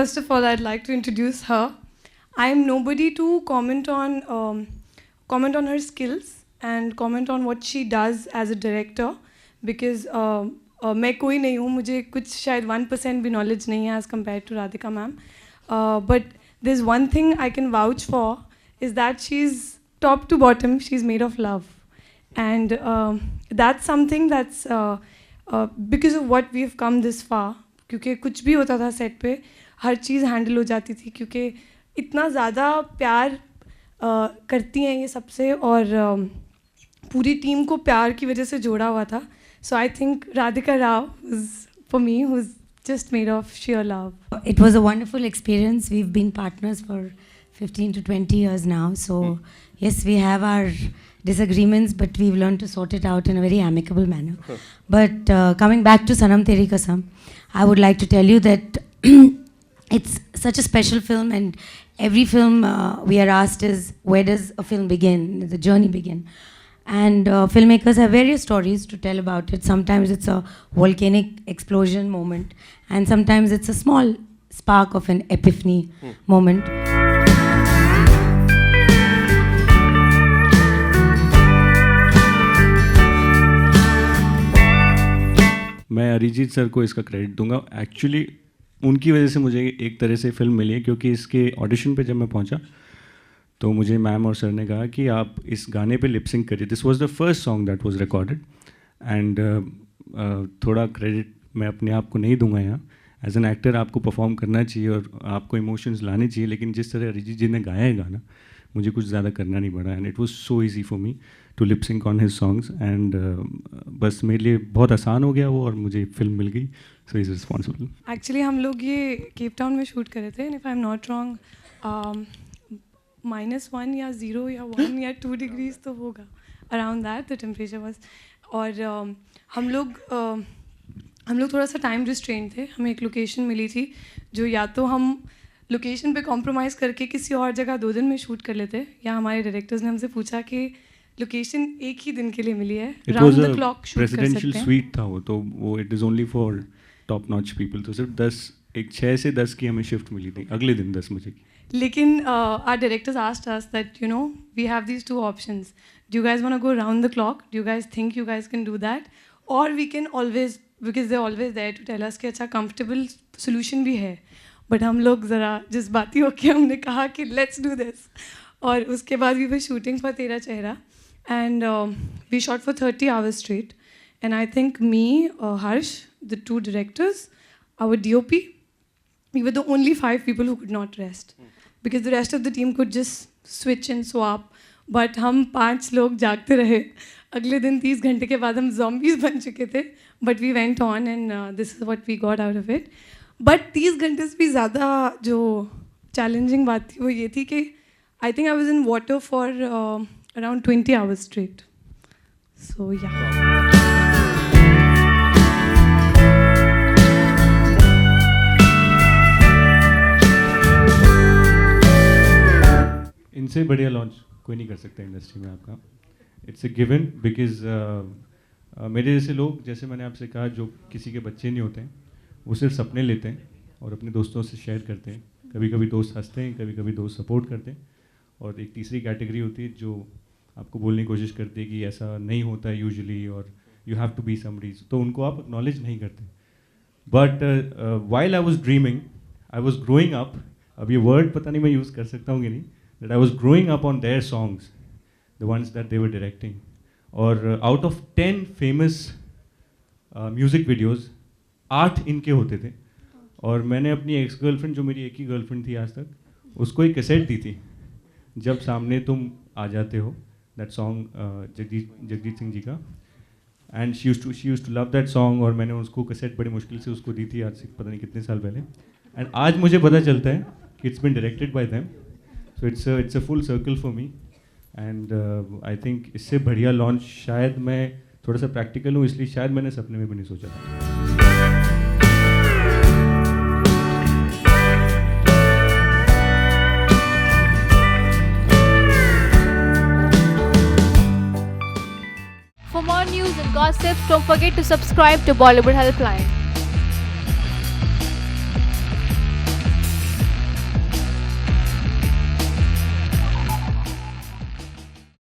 first of all, I'd like to introduce her. I am nobody to comment on her skills and comment on what she does as a director, because मैं कोई नहीं हूँ, मुझे कुछ शायद 1% भी knowledge नहीं है as compared to Radhika ma'am. But there's one thing I can vouch for is that she's top to bottom, she's made of love. And that's something that's because of what we've come this far. क्योंकि कुछ भी होता था set पे हर चीज़ handle हो जाती थी, क्योंकि इतना ज़्यादा प्यार करती हैं ये सबसे, और पूरी टीम को प्यार की वजह से जोड़ा हुआ था. So I think Radhika Rao is, for me, who's just made of sheer love. It was a wonderful experience. We've been partners for 15 to 20 years now. So yes, we have our disagreements, but we've learned to sort it out in a very amicable manner. But coming back to Sanam Teri Kasam, I would like to tell you that it's such a special film, and every film we are asked is, where does a film begin, the journey begin? And filmmakers have various stories to tell about it. Sometimes it's a volcanic explosion moment, and sometimes it's a small spark of an epiphany moment. मैं Arijit sir को इसका credit दूंगा. Actually उनकी वजह से मुझे एक तरह से फिल्म मिली है, क्योंकि इसके ऑडिशन पे जब मैं पहुंचा तो मुझे मैम और सर ने कहा कि आप इस गाने पे लिप सिंक करिए. This was the first song that was recorded, and थोड़ा क्रेडिट मैं अपने आप को नहीं दूंगा यहाँ. एज एन एक्टर आपको परफॉर्म करना चाहिए और आपको इमोशंस लाने चाहिए, लेकिन जिस तरह अरिजीत जी ने गाया है गाना, मुझे कुछ ज़्यादा करना नहीं पड़ा. And it was so easy for me to lip sync on his songs, and बस मेरे लिए बहुत आसान हो गया वो, और मुझे फिल्म मिल गई. So is responsible. एक्चुअली हम लोग ये केप टाउन में शूट करे थे, if I am not wrong -1 या 0 या 1 या 2 डिग्रीज तो होगा, around that the temperature was. और हम लोग थोड़ा सा टाइम रिस्ट्रेन थे. हमें एक लोकेशन मिली थी जो या तो हम लोकेशन पे कॉम्प्रोमाइज़ करके किसी और जगह 2 दिन में शूट कर लेते, या हमारे डायरेक्टर्स ने हमसे पूछा कि लोकेशन एक ही दिन के लिए मिली है, राउंड द क्लॉक शूट कर सकते हैं. प्रेसिडेंशियल स्वीट था वो, तो वो it is only for top notch people. तो सिर्फ 6 से 10 की हमें शिफ्ट मिली थी, अगले दिन 10 बजे की. लेकिन our directors asked us that, you know, we have these 2 options. Do you guys want to go round the clock? Do you guys think you guys can do that? Or we can always, because they're always there to tell us कि अच्छा comfortable solution भी है. But हम लोग ज़रा जज्बाती होके हमने कहा कि let's do this. और उसके बाद we were shooting for तेरा चेहरा, and we shot for 30 hours straight. And I think me, Harsh, the 2 directors, our DOP, we were the only 5 people who could not rest. Because the rest of the team could just switch and swap. But हम 5 लोग जागते रहे. अगले दिन 30 घंटे के बाद हम zombies बन चुके थे. But we went on, and this is what we got out of it. But 30 घंटे से भी ज़्यादा जो challenging बात थी वो ये थी कि I think I was in water for around 20 hours straight. So yeah. इनसे बढ़िया लॉन्च कोई नहीं कर सकता इंडस्ट्री में आपका. इट्स अ गिवन, बिकॉज मेरे जैसे लोग, जैसे मैंने आपसे कहा, जो किसी के बच्चे नहीं होते हैं, वो सिर्फ सपने लेते हैं और अपने दोस्तों से शेयर करते हैं. कभी कभी दोस्त हंसते हैं, कभी कभी दोस्त सपोर्ट करते हैं, और एक तीसरी कैटेगरी होती है जो आपको बोलने की कोशिश करती है कि ऐसा नहीं होता है यूजुअली, और you have to be somebody, तो उनको आप एक्नॉलेज नहीं करते. But while I was dreaming, I was growing up, अब ये वर्ड पता नहीं मैं यूज़ कर सकता हूँ कि नहीं, that I was growing up on their songs, the ones that they were directing. और out of 10 famous music videos, 8 इनके होते थे. और मैंने अपनी एक्स गर्लफ्रेंड, जो मेरी एक ही गर्लफ्रेंड थी आज तक, उसको एक कैसेट दी थी, जब सामने तुम आ जाते हो, दैट सॉन्ग जगजीत सिंह जी का. And she used to love that song, और मैंने उसको कैसेट बड़ी मुश्किल से उसको दी थी, आज से पता नहीं कितने साल पहले. एंड आज मुझे पता चलता है कि it's been directed by them. So it's a full circle for me, and I think इससे बढ़िया लॉन्च शायद, मैं थोड़ा सा प्रैक्टिकल हूँ इसलिए शायद मैंने सपने में भी नहीं सोचा था. For more news and gossip, don't forget to subscribe to Bollywood Helpline.